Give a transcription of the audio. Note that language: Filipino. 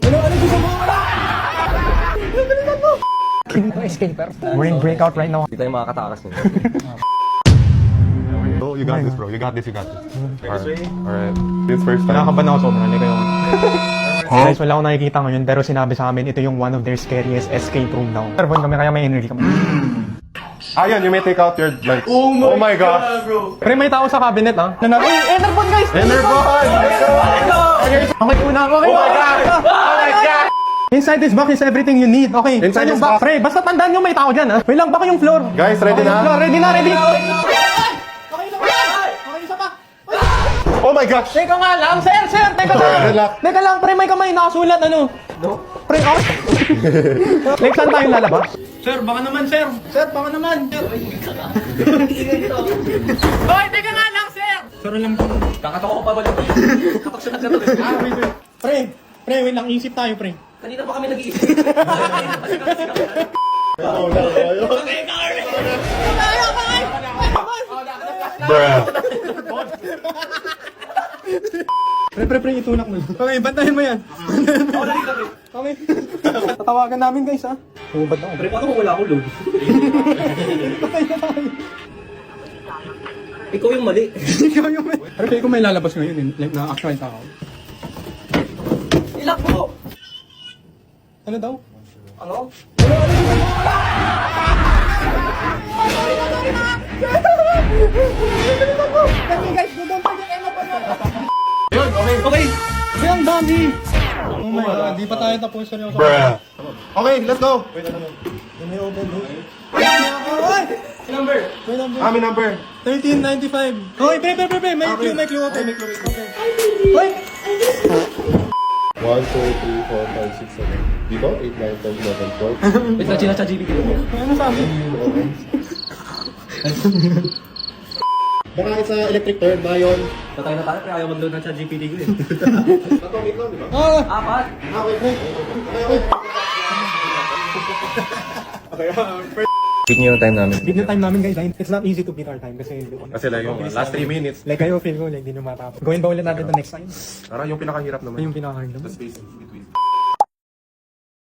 Ano gusto mo? Bilisan mo! We're in breakout right now. Hindi tayo makakatakas nito. Oh, you got this, bro. You got this, you got this. Alright. This first time. Nakakaban ako sobrang. Hindi kayo. Guys, wala akong nakikita ngayon pero sinabi sa amin ito yung one of their scariest escape room daw. Nervon kami kaya may energy kami. Ayan, you may take out your lights. Oh my God, bro! Pre, may tao sa cabinet ha. Uy, Enerbon guys! Enerbon! Okay po na. Okay. Oh my God! Oh my God! Inside this box is everything you need. Okay. Inside Saan yung this box? Pre, basta tandaan nyo may tao dyan ha. Wait lang, baka yung floor. Guys, ready na? Floor, ready na, ready. Oh my gosh! Teka nga lang, sir! Teka lang! Relax. Teka lang, pre, may kamay nakasulat, ano? No? Pre, okay. Like, saan tayo lalabas? Sir, baka naman, sir! Sir, baka naman! Sir! Hoy, teka nga lang, sir! Sir, alam ko. Kakatok ko pa ba? Katok siya nagkatok. Pre, wait lang, isip tayo, pre. Kanina pa kami nag-iisip. Bruh. Pre, itulak mo. Okay, bantayan mo yan. Okay. Tatawagan namin, guys, ha? Hubad na ako. Pero paano kung wala akong load? Ikaw yung mali. Ikaw yung may... Pero kaya kung may lalabas ngayon, like na actual tao. Ilak mo! Ano daw? Ano? Okay. Ay, ang dami! Oh my God, di pa tayo tapos. Seryoso. Bruh. Okay, let's go. Number? Ami number. 1395. Hoy, pre, may clue ako. Okay. Hoy! 1, 2, 3, 4, 5, 6, 7. Dito? 8, 9, 10, 11, 12. Wait, na GPT ko. Ano sabi? Baka sa electric turn ba yun? Patay na tayo, pero ayaw mag-load ng GPT ko eh. Atomic lang, di ba? Ah! Apat! Okay. Beat niyo yung time namin. Beat yung time namin, guys. It's not easy to beat our time kasi Kasi like yung last 3 minutes. like kayo feel ko like di nyo matapos. Gawin ba ulit natin the next time? Tara, yung pinakahirap naman. Yung pinaka-hard naman. Spacing.